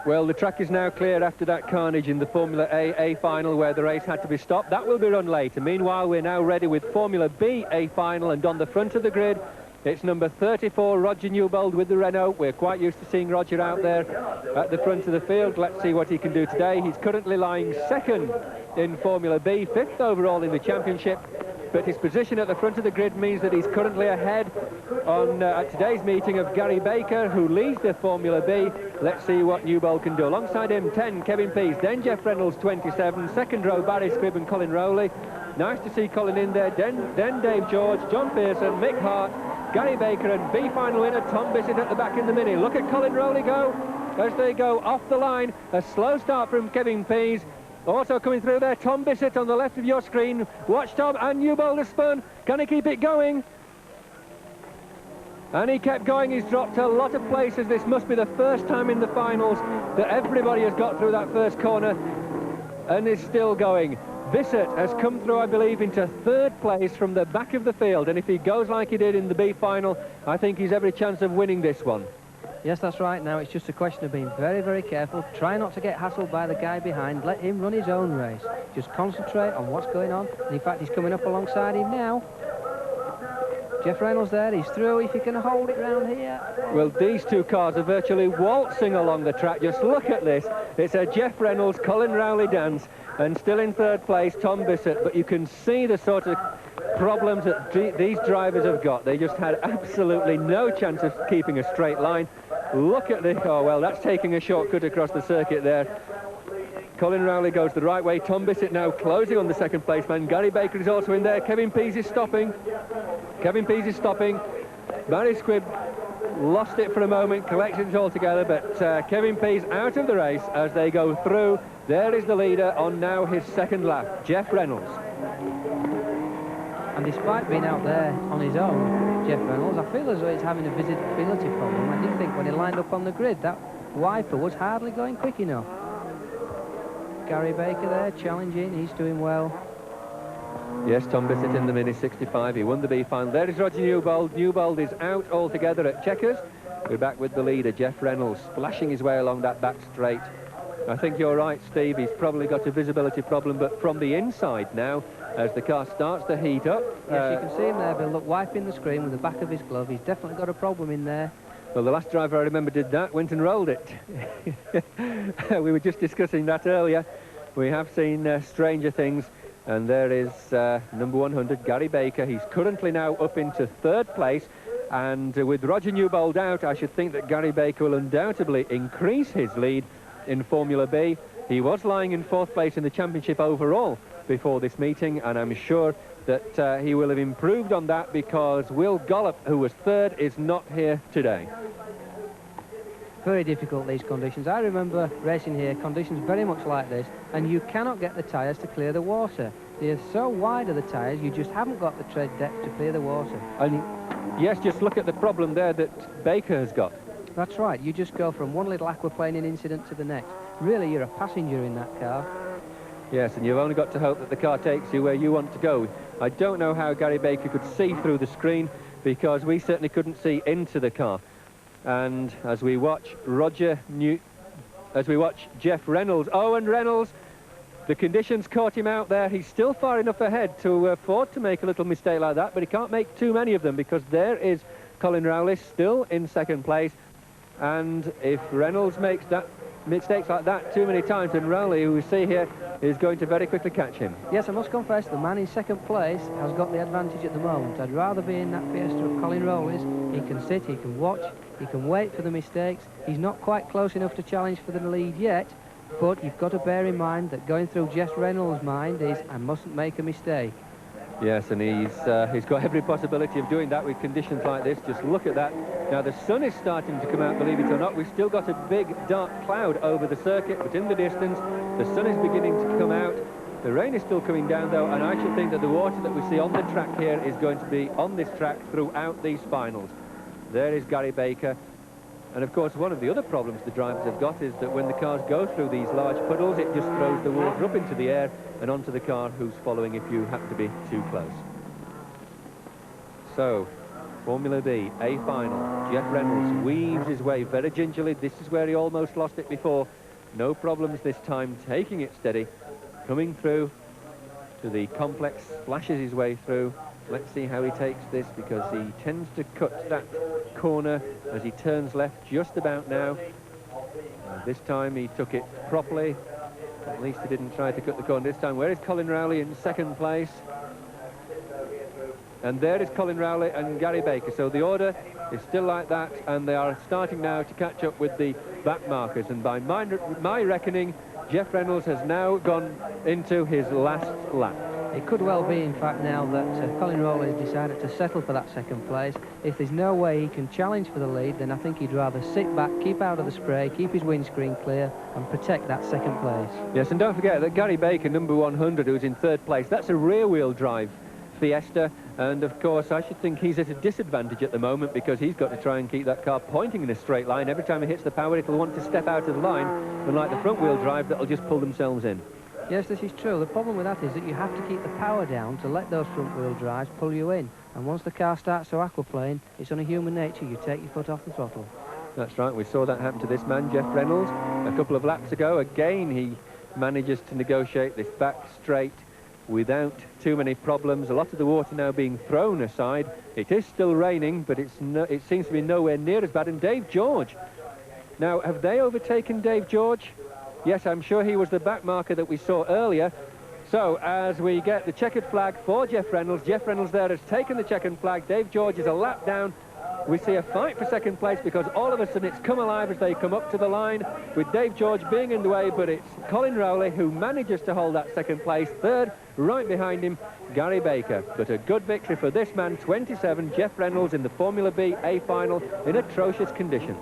Well, the track is now clear after that carnage in the Formula A final where the race had to be stopped. That will be run later. Meanwhile, we're now ready with Formula B A final, and on the front of the grid, it's number 34, Roger Newbould with the Renault. We're quite used to seeing Roger out there at the front of the field. Let's see what he can do today. He's currently lying second in Formula B, fifth overall in the championship. But his position at the front of the grid means that he's currently ahead on at today's meeting of Gary Baker, who leads the Formula B. Let's see what Newbould can do. Alongside him, 10, Kevin Pease, then Geoff Reynolds, 27, second row, Barry Squibb and Colin Rowley. Nice to see Colin in there, then Dave George, John Pearson, Mick Hart, Gary Baker, and B final winner Tom Bissett at the back in the Mini. Look at Colin Rowley go as they go off the line. A slow start from Kevin Pease. Also coming through there, Tom Bissett on the left of your screen. Watch Tom, and Newbould has spun. Can he keep it going? And he kept going. He's dropped a lot of places. This must be the first time in the finals that everybody has got through that first corner and is still going. Bissett has come through, I believe, into third place from the back of the field, and if he goes like he did in the B final, I think he's every chance of winning this one. Yes, that's right. Now it's just a question of being very, very careful. Try not to get hassled by the guy behind. Let him run his own race. Just concentrate on what's going on. And in fact, he's coming up alongside him now. Geoff Reynolds there, he's through. If he can hold it round here. Well, these two cars are virtually waltzing along the track. Just look at this. It's a Geoff Reynolds, Colin Rowley dance, and still in third place, Tom Bissett. But you can see the sort of problems that these drivers have got. They just had absolutely no chance of keeping a straight line. Look at this. Oh, well, that's taking a shortcut across the circuit there. Colin Rowley goes the right way. Tom Bissett now closing on the second place man. Gary Baker is also in there. Kevin Pease is stopping. Kevin Pease is stopping. Barry Squibb lost it for a moment, collected it all together, but Kevin Pease out of the race as they go through. There is the leader on now his second lap, Geoff Reynolds. And despite being out there on his own, Geoff Reynolds, I feel as though he's having a visibility problem. I did think when he lined up on the grid, that wiper was hardly going quick enough. Gary Baker there, challenging, he's doing well. Yes, Tom Bissett in the Mini 65, he won the B final. There is Roger Newbould. Newbould is out altogether at checkers. We're back with the leader, Geoff Reynolds, splashing his way along that back straight. I think you're right, Steve, he's probably got a visibility problem, but from the inside now, as the car starts to heat up. Yes, you can see him there, Bill, look, wiping the screen with the back of his glove. He's definitely got a problem in there. Well, the last driver I remember did that, went and rolled it. We were just discussing that earlier. We have seen stranger things, and there is number 100, Gary Baker. He's currently now up into third place, and with Roger Newbould out, I should think that Gary Baker will undoubtedly increase his lead in Formula B. He was lying in fourth place in the championship overall before this meeting, and I'm sure that he will have improved on that because Will Gollop, who was third, is not here today. Very difficult, these conditions. I remember racing here, conditions very much like this, and you cannot get the tyres to clear the water. They're so wide are the tyres, you just haven't got the tread depth to clear the water. And yes, just look at the problem there that Baker has got. That's right, you just go from one little aquaplaning incident to the next. Really, you're a passenger in that car. Yes, and you've only got to hope that the car takes you where you want to go. I don't know how Gary Baker could see through the screen, because we certainly couldn't see into the car. And as we watch Geoff Reynolds, and Reynolds, the conditions caught him out there. He's still far enough ahead to afford to make a little mistake like that, but he can't make too many of them, because there is Colin Rowley still in second place. And if Reynolds makes mistakes like that too many times, then Rowley, who we see here, is going to very quickly catch him. Yes, I must confess, the man in second place has got the advantage at the moment. I'd rather be in that Fiesta of Colin Rowley's. He can sit, he can watch, he can wait for the mistakes. He's not quite close enough to challenge for the lead yet, but you've got to bear in mind that going through Geoff Reynolds' mind is, I mustn't make a mistake. Yes, and he's got every possibility of doing that with conditions like this. Just look at that. Now, the sun is starting to come out, believe it or not. We've still got a big, dark cloud over the circuit, but in the distance, the sun is beginning to come out. The rain is still coming down, though, and I should think that the water that we see on the track here is going to be on this track throughout these finals. There is Gary Baker. And, of course, one of the other problems the drivers have got is that when the cars go through these large puddles, it just throws the water up into the air and onto the car who's following if you happen to be too close. So, Formula B, A final. Geoff Reynolds weaves his way very gingerly. This is where he almost lost it before. No problems this time, taking it steady. Coming through to the complex, splashes his way through. Let's see how he takes this, because he tends to cut that corner as he turns left just about now. This time he took it properly. At least he didn't try to cut the corner this time. Where is Colin Rowley in second place? And there is Colin Rowley and Gary Baker. So the order is still like that, and they are starting now to catch up with the back markers. And by my reckoning, Geoff Reynolds has now gone into his last lap. It could well be, in fact, now that Colin Rowley has decided to settle for that second place. If there's no way he can challenge for the lead, then I think he'd rather sit back, keep out of the spray, keep his windscreen clear, and protect that second place. Yes, and don't forget that Gary Baker, number 100, who's in third place, that's a rear-wheel drive Fiesta, and of course I should think he's at a disadvantage at the moment, because he's got to try and keep that car pointing in a straight line. Every time he hits the power, it'll want to step out of the line, unlike the front-wheel drive that'll just pull themselves in. Yes, this is true. The problem with that is that you have to keep the power down to let those front-wheel drives pull you in. And once the car starts to aquaplane, it's only human nature. You take your foot off the throttle. That's right. We saw that happen to this man, Geoff Reynolds, a couple of laps ago. Again, he manages to negotiate this back straight without too many problems. A lot of the water now being thrown aside. It is still raining, but it seems to be nowhere near as bad. And Dave George. Now, have they overtaken Dave George? Yes, I'm sure he was the back marker that we saw earlier. So, as we get the checkered flag for Geoff Reynolds there has taken the checkered flag. Dave George is a lap down. We see a fight for second place, because all of a sudden it's come alive as they come up to the line, with Dave George being in the way, but it's Colin Rowley who manages to hold that second place. Third, right behind him, Gary Baker. But a good victory for this man, 27, Geoff Reynolds, in the Formula B A final in atrocious conditions.